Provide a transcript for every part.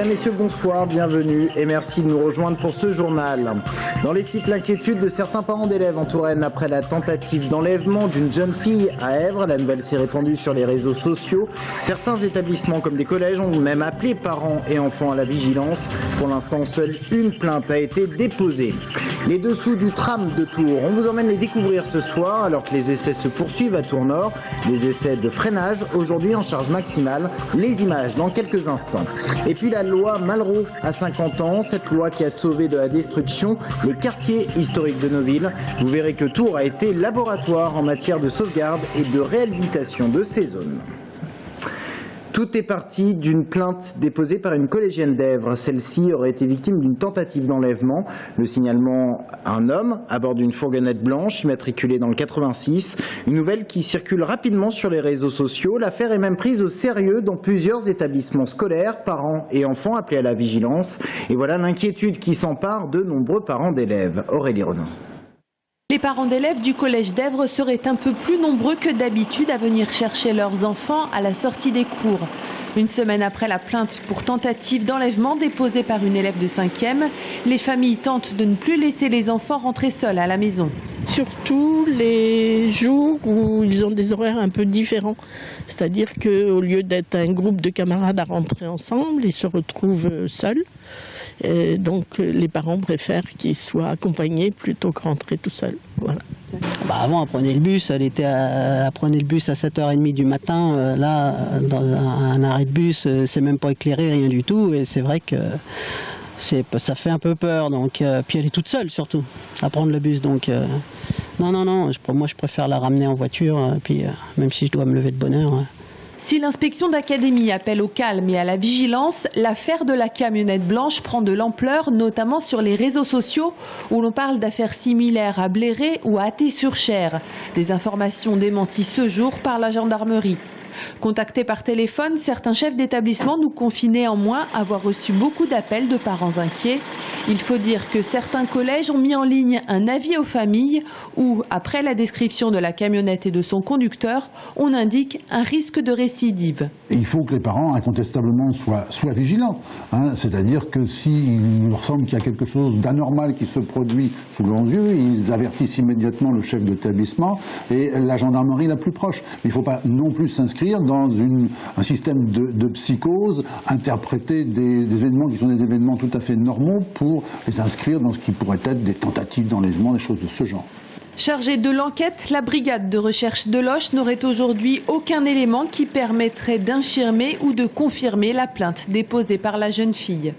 Mesdames, Messieurs, bonsoir, bienvenue et merci de nous rejoindre pour ce journal. Dans les titres, l'inquiétude de certains parents d'élèves en Touraine après la tentative d'enlèvement d'une jeune fille à Èvres. La nouvelle s'est répandue sur les réseaux sociaux. Certains établissements comme des collèges ont même appelé parents et enfants à la vigilance. Pour l'instant, seule une plainte a été déposée. Les dessous du tram de Tours, on vous emmène les découvrir ce soir alors que les essais se poursuivent à Tours Nord. Les essais de freinage, aujourd'hui en charge maximale. Les images dans quelques instants. Et puis la loi Malraux à 50 ans, cette loi qui a sauvé de la destruction les quartiers historiques de nos villes. Vous verrez que Tours a été laboratoire en matière de sauvegarde et de réhabilitation de ces zones. Tout est parti d'une plainte déposée par une collégienne d'Èvres. Celle-ci aurait été victime d'une tentative d'enlèvement. Le signalement, un homme à bord d'une fourgonnette blanche immatriculée dans le 86. Une nouvelle qui circule rapidement sur les réseaux sociaux. L'affaire est même prise au sérieux dans plusieurs établissements scolaires, parents et enfants appelés à la vigilance. Et voilà l'inquiétude qui s'empare de nombreux parents d'élèves. Aurélie Renaud. Les parents d'élèves du collège d'Èvres seraient un peu plus nombreux que d'habitude à venir chercher leurs enfants à la sortie des cours. Une semaine après la plainte pour tentative d'enlèvement déposée par une élève de 5e, les familles tentent de ne plus laisser les enfants rentrer seuls à la maison. Surtout les jours où ils ont des horaires un peu différents. C'est-à-dire qu'au lieu d'être un groupe de camarades à rentrer ensemble, ils se retrouvent seuls. Et donc les parents préfèrent qu'ils soient accompagnés plutôt que rentrer tout seuls. Voilà. Avant, elle prenait le bus, elle prenait le bus à 7h30 du matin. Là, dans un arrêt de bus, c'est même pas éclairé, rien du tout. Et c'est vrai que ça fait un peu peur. Donc, puis elle est toute seule surtout à prendre le bus. Donc non, moi je préfère la ramener en voiture. Puis même si je dois me lever de bonne heure. Si l'inspection d'académie appelle au calme et à la vigilance, l'affaire de la camionnette blanche prend de l'ampleur, notamment sur les réseaux sociaux où l'on parle d'affaires similaires à Bléré ou à Thé-sur-Cher. Des informations démenties ce jour par la gendarmerie. Contactés par téléphone, certains chefs d'établissement nous confient néanmoins avoir reçu beaucoup d'appels de parents inquiets. Il faut dire que certains collèges ont mis en ligne un avis aux familles où, après la description de la camionnette et de son conducteur, on indique un risque de récidive. Il faut que les parents incontestablement soient vigilants. C'est-à-dire que s'il leur semble qu'il y a quelque chose d'anormal qui se produit sous leurs yeux, ils avertissent immédiatement le chef d'établissement et la gendarmerie la plus proche. Mais il ne faut pas non plus s'inscrire dans un système de psychose, interpréter des événements qui sont des événements tout à fait normaux pour les inscrire dans ce qui pourrait être des tentatives d'enlèvement, des choses de ce genre. Chargée de l'enquête, la brigade de recherche de Loches n'aurait aujourd'hui aucun élément qui permettrait d'infirmer ou de confirmer la plainte déposée par la jeune fille.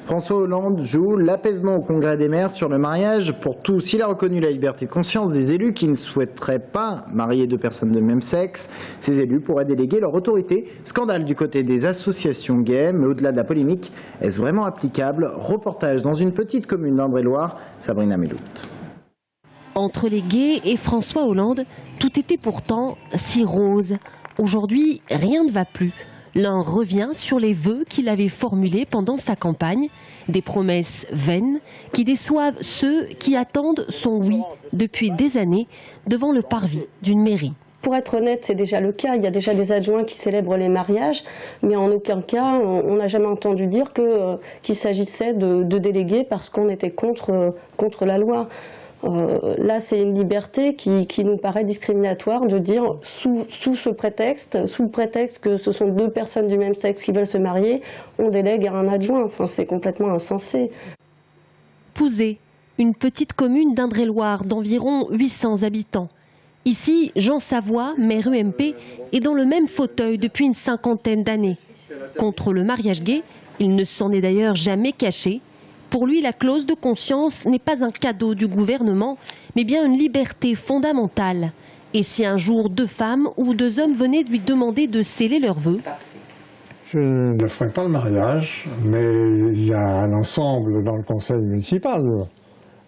François Hollande joue l'apaisement au Congrès des maires sur le mariage pour tous. Il a reconnu la liberté de conscience des élus qui ne souhaiteraient pas marier deux personnes de même sexe. Ces élus pourraient déléguer leur autorité. Scandale du côté des associations gays, mais au-delà de la polémique, est-ce vraiment applicable? Reportage dans une petite commune d'Indre-et-Loire, Sabrina Melout. Entre les gays et François Hollande, tout était pourtant si rose. Aujourd'hui, rien ne va plus. L'un revient sur les vœux qu'il avait formulés pendant sa campagne, des promesses vaines qui déçoivent ceux qui attendent son oui depuis des années devant le parvis d'une mairie. Pour être honnête, c'est déjà le cas. Il y a déjà des adjoints qui célèbrent les mariages, mais en aucun cas, on n'a jamais entendu dire qu'il s'agissait de déléguer parce qu'on était contre la loi. Là, c'est une liberté qui nous paraît discriminatoire de dire sous ce prétexte, sous le prétexte que ce sont deux personnes du même sexe qui veulent se marier, on délègue à un adjoint. Enfin, c'est complètement insensé. Pouzé, une petite commune d'Indre-et-Loire d'environ 800 habitants. Ici, Jean Savoie, maire UMP, est dans le même fauteuil depuis une cinquantaine d'années. Contre le mariage gay, il ne s'en est d'ailleurs jamais caché. Pour lui, la clause de conscience n'est pas un cadeau du gouvernement, mais bien une liberté fondamentale. Et si un jour deux femmes ou deux hommes venaient lui demander de sceller leurs vœux? Je ne ferai pas le mariage, mais il y a un ensemble dans le conseil municipal.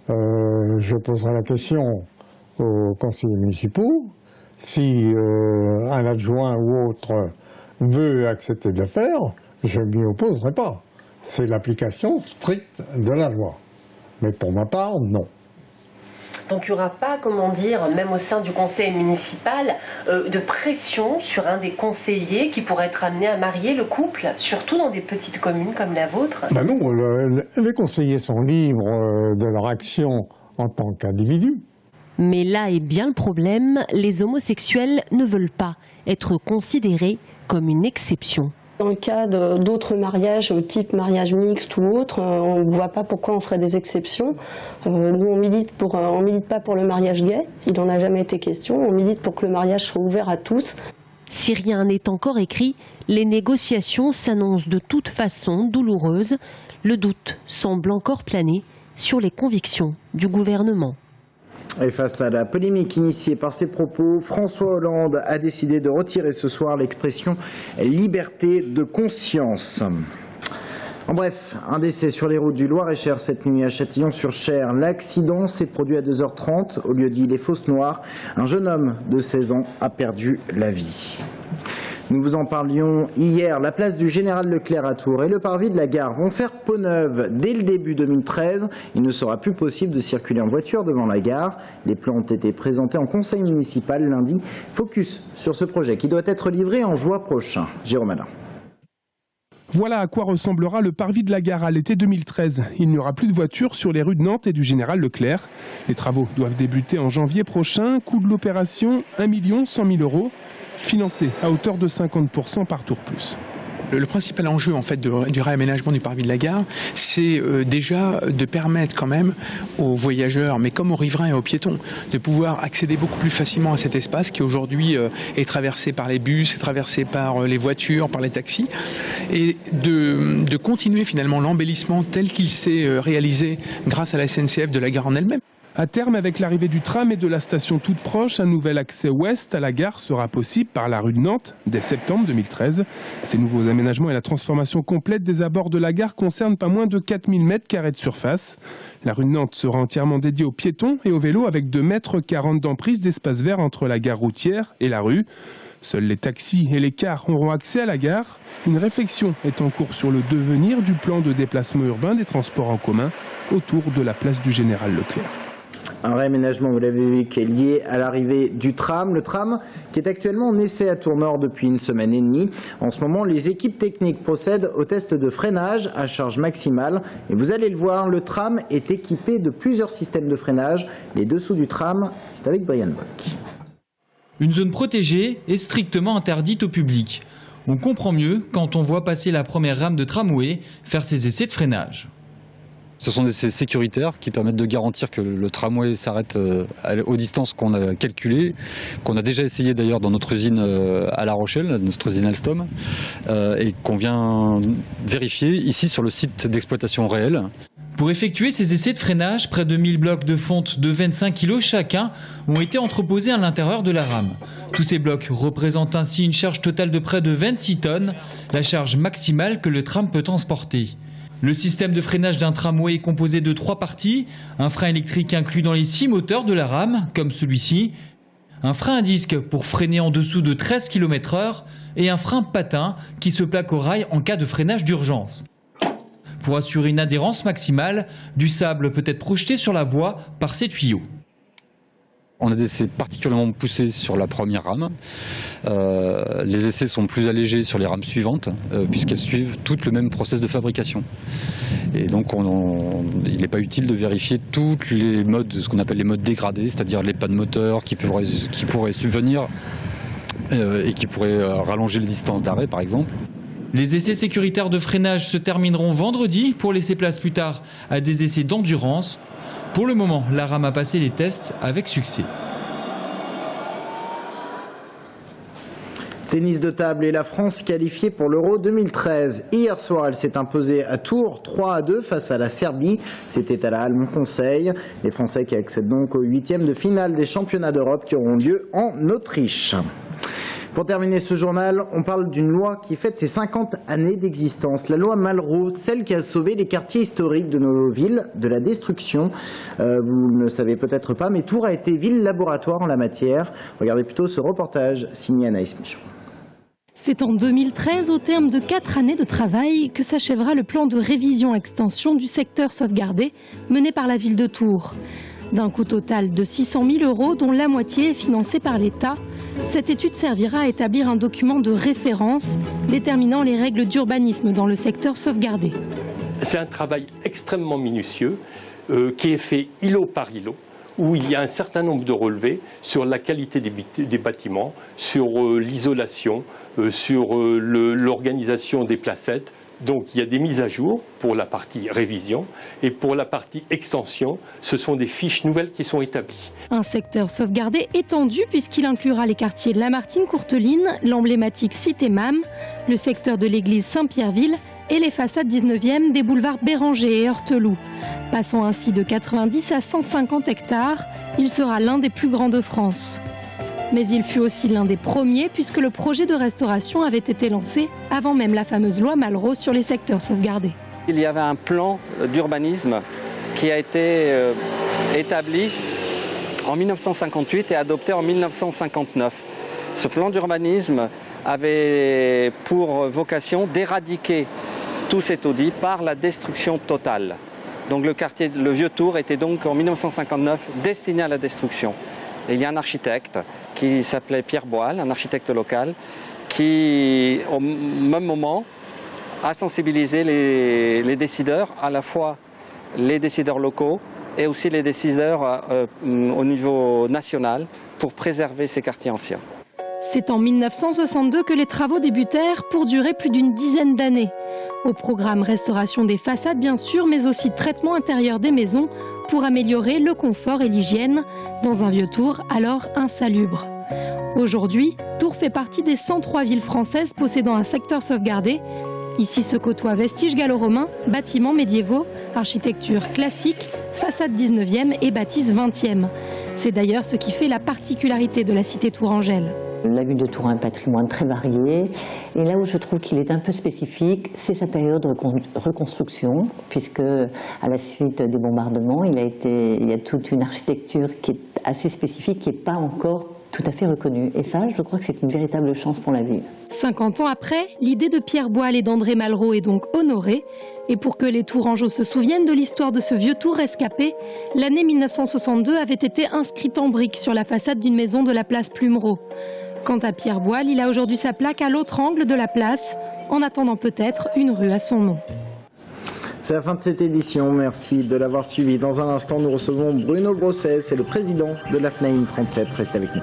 Je poserai la question aux conseillers municipaux. Si un adjoint ou autre veut accepter de le faire, je ne m'y opposerai pas. C'est l'application stricte de la loi. Mais pour ma part, non. Donc il n'y aura pas, comment dire, même au sein du conseil municipal, de pression sur un des conseillers qui pourrait être amené à marier le couple, surtout dans des petites communes comme la vôtre. Ben non, les conseillers sont libres de leur action en tant qu'individus. Mais là est bien le problème, les homosexuels ne veulent pas être considérés comme une exception. Dans le cas d'autres mariages, type mariage mixte ou autre, on ne voit pas pourquoi on ferait des exceptions. Nous, on milite pas pour le mariage gay, il n'en a jamais été question. On milite pour que le mariage soit ouvert à tous. Si rien n'est encore écrit, les négociations s'annoncent de toute façon douloureuses. Le doute semble encore planer sur les convictions du gouvernement. Et face à la polémique initiée par ces propos, François Hollande a décidé de retirer ce soir l'expression « liberté de conscience ». En bref, un décès sur les routes du Loir-et-Cher cette nuit à Châtillon-sur-Cher. L'accident s'est produit à 2h30 au lieu-dit Les Fosses Noires. Un jeune homme de 16 ans a perdu la vie. Nous vous en parlions hier, la place du Général Leclerc à Tours et le parvis de la gare vont faire peau neuve. Dès le début 2013, il ne sera plus possible de circuler en voiture devant la gare. Les plans ont été présentés en conseil municipal lundi. Focus sur ce projet qui doit être livré en juin prochain. Jérôme Alain. Voilà à quoi ressemblera le parvis de la gare à l'été 2013. Il n'y aura plus de voitures sur les rues de Nantes et du Général Leclerc. Les travaux doivent débuter en janvier prochain. Coût de l'opération 1 100 000 €, financé à hauteur de 50% par Tours Plus. Le principal enjeu en fait du réaménagement du parvis de la gare, c'est déjà de permettre quand même aux voyageurs, mais comme aux riverains et aux piétons, de pouvoir accéder beaucoup plus facilement à cet espace qui aujourd'hui est traversé par les bus, est traversé par les voitures, par les taxis, et de continuer finalement l'embellissement tel qu'il s'est réalisé grâce à la SNCF de la gare en elle-même. À terme, avec l'arrivée du tram et de la station toute proche, un nouvel accès ouest à la gare sera possible par la rue de Nantes dès septembre 2013. Ces nouveaux aménagements et la transformation complète des abords de la gare concernent pas moins de 4000 m² de surface. La rue de Nantes sera entièrement dédiée aux piétons et aux vélos avec 2,40 m d'emprise d'espace vert entre la gare routière et la rue. Seuls les taxis et les cars auront accès à la gare. Une réflexion est en cours sur le devenir du plan de déplacement urbain des transports en commun autour de la place du Général Leclerc. Un réaménagement, vous l'avez vu, qui est lié à l'arrivée du tram. Le tram qui est actuellement en essai à Tours-Nord depuis une semaine et demie. En ce moment, les équipes techniques procèdent au test de freinage à charge maximale. Et vous allez le voir, le tram est équipé de plusieurs systèmes de freinage. Les dessous du tram, c'est avec Brian Bock. Une zone protégée est strictement interdite au public. On comprend mieux quand on voit passer la première rame de tramway faire ses essais de freinage. Ce sont des essais sécuritaires qui permettent de garantir que le tramway s'arrête aux distances qu'on a calculées, qu'on a déjà essayé d'ailleurs dans notre usine à La Rochelle, notre usine Alstom, et qu'on vient vérifier ici sur le site d'exploitation réel. Pour effectuer ces essais de freinage, près de 1000 blocs de fonte de 25 kg chacun ont été entreposés à l'intérieur de la rame. Tous ces blocs représentent ainsi une charge totale de près de 26 tonnes, la charge maximale que le tram peut transporter. Le système de freinage d'un tramway est composé de 3 parties, un frein électrique inclus dans les 6 moteurs de la rame, comme celui-ci, un frein à disque pour freiner en dessous de 13 km/h et un frein patin qui se plaque au rail en cas de freinage d'urgence. Pour assurer une adhérence maximale, du sable peut être projeté sur la voie par ces tuyaux. On a des essais particulièrement poussés sur la première rame. Les essais sont plus allégés sur les rames suivantes, puisqu'elles suivent toutes le même process de fabrication. Et donc il n'est pas utile de vérifier tous les modes, ce qu'on appelle les modes dégradés, c'est-à-dire les pannes moteurs qui pourraient subvenir et qui pourraient rallonger les distances d'arrêt par exemple. Les essais sécuritaires de freinage se termineront vendredi pour laisser place plus tard à des essais d'endurance. Pour le moment, la rame a passé les tests avec succès. Tennis de table et la France qualifiée pour l'Euro 2013. Hier soir, elle s'est imposée à Tours 3-2 face à la Serbie. C'était à la Halle Montconseil. Les Français qui accèdent donc aux 8e de finale des championnats d'Europe qui auront lieu en Autriche. Pour terminer ce journal, on parle d'une loi qui fête ses 50 années d'existence. La loi Malraux, celle qui a sauvé les quartiers historiques de nos villes de la destruction. Vous ne le savez peut-être pas, mais Tours a été ville laboratoire en la matière. Regardez plutôt ce reportage signé Anaïs Michon. C'est en 2013, au terme de 4 années de travail, que s'achèvera le plan de révision-extension du secteur sauvegardé mené par la ville de Tours. D'un coût total de 600 000 €, dont la moitié est financée par l'État, cette étude servira à établir un document de référence déterminant les règles d'urbanisme dans le secteur sauvegardé. C'est un travail extrêmement minutieux qui est fait îlot par îlot, où il y a un certain nombre de relevés sur la qualité des bâtiments, sur l'isolation, sur l'organisation des placettes. Donc il y a des mises à jour pour la partie révision et pour la partie extension, ce sont des fiches nouvelles qui sont établies. Un secteur sauvegardé étendu puisqu'il inclura les quartiers Lamartine-Courteline, l'emblématique Cité MAM, le secteur de l'église Saint-Pierreville et les façades 19e des boulevards Béranger et Heurteloup. Passant ainsi de 90 à 150 hectares, il sera l'un des plus grands de France. Mais il fut aussi l'un des premiers puisque le projet de restauration avait été lancé avant même la fameuse loi Malraux sur les secteurs sauvegardés. Il y avait un plan d'urbanisme qui a été établi en 1958 et adopté en 1959. Ce plan d'urbanisme avait pour vocation d'éradiquer tout cet taudis par la destruction totale. Donc le quartier, le Vieux-Tour, était donc en 1959 destiné à la destruction. Et il y a un architecte qui s'appelait Pierre Boal, un architecte local, qui au même moment a sensibilisé les décideurs, à la fois les décideurs locaux et aussi les décideurs au niveau national, pour préserver ces quartiers anciens. C'est en 1962 que les travaux débutèrent pour durer plus d'une dizaine d'années. Au programme restauration des façades bien sûr, mais aussi traitement intérieur des maisons pour améliorer le confort et l'hygiène dans un Vieux-Tour alors insalubre. Aujourd'hui, Tours fait partie des 103 villes françaises possédant un secteur sauvegardé. Ici se côtoient vestiges gallo-romains, bâtiments médiévaux, architecture classique, façade 19e et bâtisse 20e. C'est d'ailleurs ce qui fait la particularité de la cité tourangelle. La ville de Tours a un patrimoine très varié et là où je trouve qu'il est un peu spécifique, c'est sa période de reconstruction, puisque à la suite des bombardements, il y a toute une architecture qui est assez spécifique, qui n'est pas encore tout à fait reconnue. Et ça, je crois que c'est une véritable chance pour la ville. 50 ans après, l'idée de Pierre Boal et d'André Malraux est donc honorée. Et pour que les Tourangeaux se souviennent de l'histoire de ce vieux tour rescapé, l'année 1962 avait été inscrite en briques sur la façade d'une maison de la place Plumereau. Quant à Pierre Boal, il a aujourd'hui sa plaque à l'autre angle de la place, en attendant peut-être une rue à son nom. C'est la fin de cette édition, merci de l'avoir suivi. Dans un instant, nous recevons Bruno Grosset, c'est le président de la FNAIM 37. Restez avec nous.